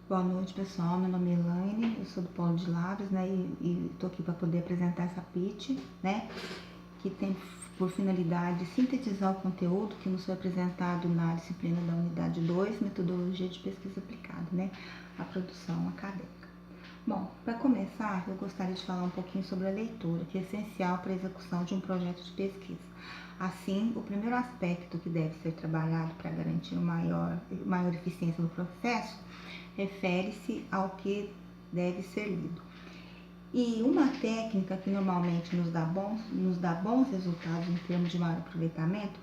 Boa noite, pessoal. Meu nome é Elaine, eu sou do Polo de Lábios, né? E tô aqui para poder apresentar essa pitch, né? Que tem por finalidade sintetizar o conteúdo que nos foi apresentado na disciplina da unidade 2, metodologia de pesquisa aplicada, né? A produção acadêmica. Bom, para começar, eu gostaria de falar um pouquinho sobre a leitura, que é essencial para a execução de um projeto de pesquisa. Assim, o primeiro aspecto que deve ser trabalhado para garantir maior eficiência no processo refere-se ao que deve ser lido. E uma técnica que normalmente nos dá bons resultados em termos de maior aproveitamento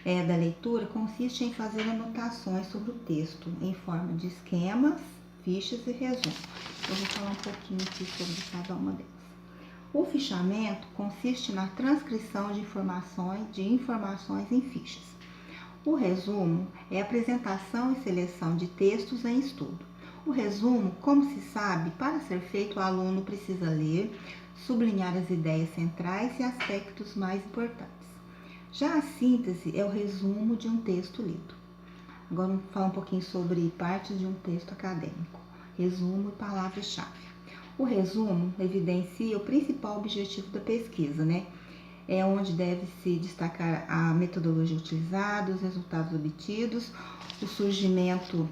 da leitura consiste em fazer anotações sobre o texto em forma de esquemas, fichas e resumos. Eu vou falar um pouquinho aqui sobre cada uma delas. O fichamento consiste na transcrição de informações em fichas. O resumo é a apresentação e seleção de textos em estudo. O resumo, como se sabe, para ser feito, o aluno precisa ler, sublinhar as ideias centrais e aspectos mais importantes. Já a síntese é o resumo de um texto lido. Agora vamos falar um pouquinho sobre partes de um texto acadêmico. Resumo e palavras-chave. O resumo evidencia o principal objetivo da pesquisa, né? É onde deve se destacar a metodologia utilizada, os resultados obtidos, o surgimento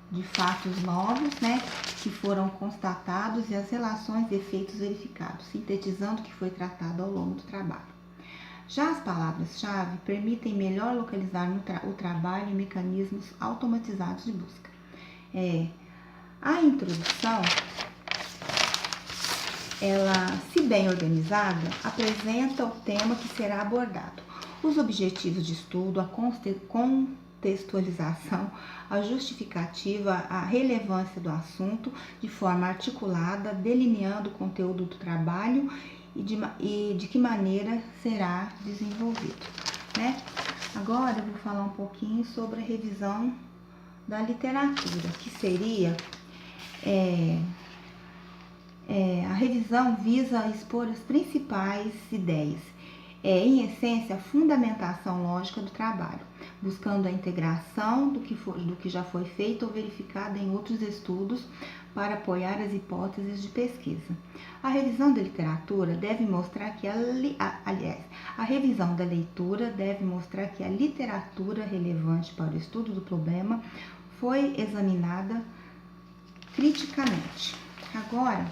de fatos novos, né, que foram constatados e as relações e efeitos verificados, sintetizando o que foi tratado ao longo do trabalho. Já as palavras-chave permitem melhor localizar o trabalho e mecanismos automatizados de busca. A introdução, ela, se bem organizada, apresenta o tema que será abordado, os objetivos de estudo, a contextualização, a justificativa, a relevância do assunto de forma articulada, delineando o conteúdo do trabalho e de que maneira será desenvolvido, né? Agora eu vou falar um pouquinho sobre a revisão da literatura, que seria a revisão visa expor as principais ideias, em essência, a fundamentação lógica do trabalho, buscando a integração do que já foi feito ou verificado em outros estudos para apoiar as hipóteses de pesquisa. A revisão da literatura deve mostrar que a revisão da leitura deve mostrar que a literatura relevante para o estudo do problema foi examinada criticamente. Agora,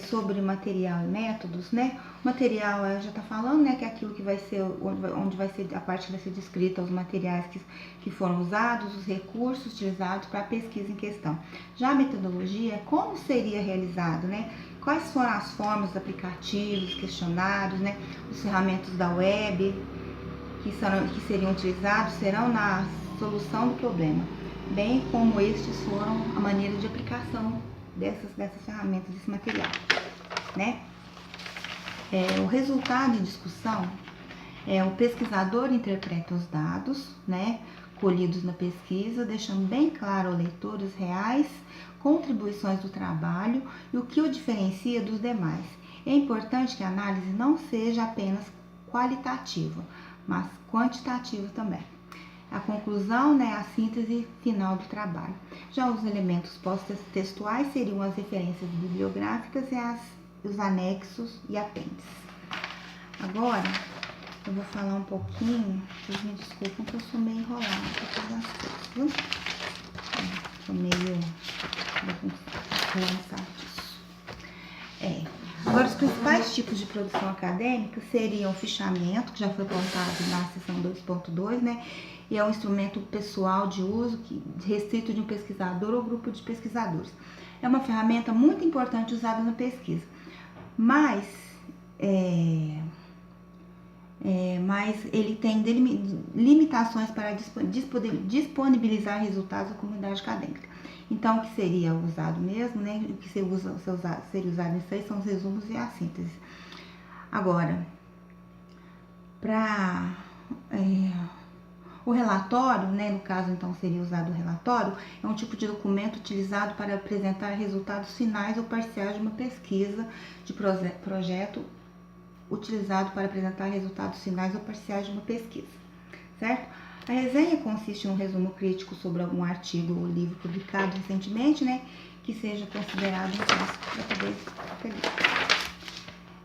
sobre material e métodos, né? O material já está falando, né, que é aquilo que vai ser, onde vai ser a parte que vai ser descrita, os materiais que foram usados, os recursos utilizados para a pesquisa em questão. Já a metodologia é como seria realizado, né? Quais foram as formas dos aplicativos, questionários, né? Os ferramentas da web que seriam utilizados serão na solução do problema, bem como estes foram a maneira de aplicação dessas ferramentas, desse material, né? O resultado em discussão o pesquisador interpreta os dados, né, colhidos na pesquisa, deixando bem claro ao leitor os reais contribuições do trabalho e o que o diferencia dos demais. É importante que a análise não seja apenas qualitativa, mas quantitativa também. A conclusão, né, a síntese final do trabalho. Já os elementos pós-textuais seriam as referências bibliográficas e os anexos e apêndices. Agora, eu vou falar um pouquinho, vocês me desculpem que eu sou meio enrolada com todas as coisas, viu? Sou meio bagunçada disso. Agora, os principais tipos de produção acadêmica seriam o fichamento, que já foi apontado na seção 2.2, né? E é um instrumento pessoal de uso restrito de um pesquisador ou grupo de pesquisadores. É uma ferramenta muito importante usada na pesquisa, mas ele tem limitações para disponibilizar resultados à comunidade acadêmica. Então, o que seria usado mesmo, né? O que seria usado nisso aí são os resumos e a síntese. Agora, o relatório, né, no caso então seria usado o relatório, é um tipo de documento utilizado para apresentar resultados finais ou parciais de uma pesquisa de projeto, utilizado para apresentar resultados finais ou parciais de uma pesquisa, certo? A resenha consiste em um resumo crítico sobre algum artigo ou livro publicado recentemente, né, que seja considerado um clássico para poder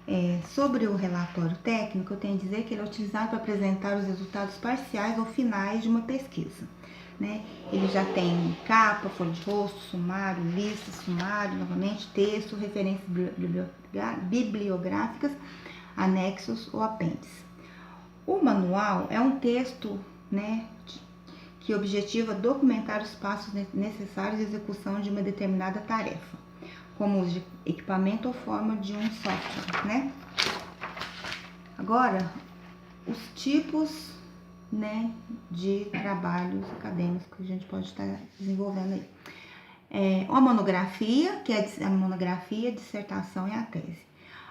ler. Sobre o relatório técnico, eu tenho a dizer que ele é utilizado para apresentar os resultados parciais ou finais de uma pesquisa. Né? Ele já tem capa, folha de rosto, sumário, lista, sumário, novamente, texto, referências bibliográficas, anexos ou apêndices. O manual é um texto, né, que objetiva documentar os passos necessários à execução de uma determinada tarefa, como uso de equipamento ou forma de um software, né? Agora, os tipos, né, de trabalhos acadêmicos que a gente pode estar desenvolvendo aí. Uma monografia, que é a monografia, a dissertação e a tese.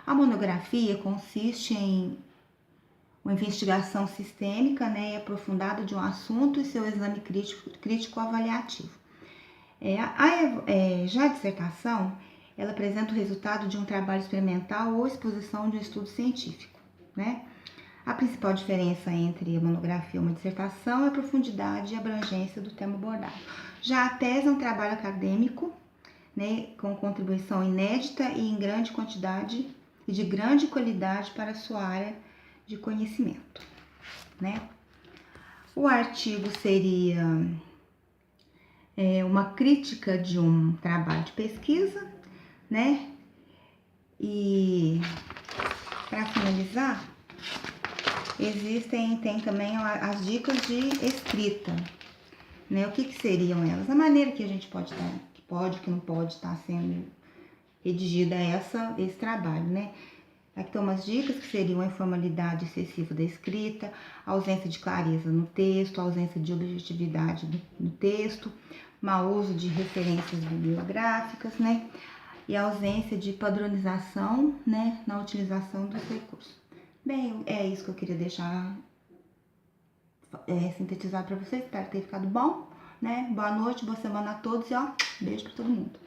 A monografia consiste em uma investigação sistêmica, né, e aprofundada de um assunto e seu exame crítico avaliativo. Já a dissertação, ela apresenta o resultado de um trabalho experimental ou exposição de um estudo científico, né? A principal diferença entre a monografia e uma dissertação é a profundidade e abrangência do tema abordado. Já a tese é um trabalho acadêmico, né, com contribuição inédita e em grande quantidade e de grande qualidade para a sua área de conhecimento, né? O artigo seria uma crítica de um trabalho de pesquisa, né? E para finalizar, tem também as dicas de escrita, né? O que seriam elas? A maneira que a gente pode estar, que não pode estar sendo redigida esse trabalho, né? Aqui estão umas dicas que seriam a informalidade excessiva da escrita, a ausência de clareza no texto, a ausência de objetividade no texto, mau uso de referências bibliográficas, né? E a ausência de padronização, né, na utilização dos recursos. Bem, é isso que eu queria deixar sintetizado para vocês. Espero ter ficado bom, né? Boa noite, boa semana a todos e ó, beijo para todo mundo.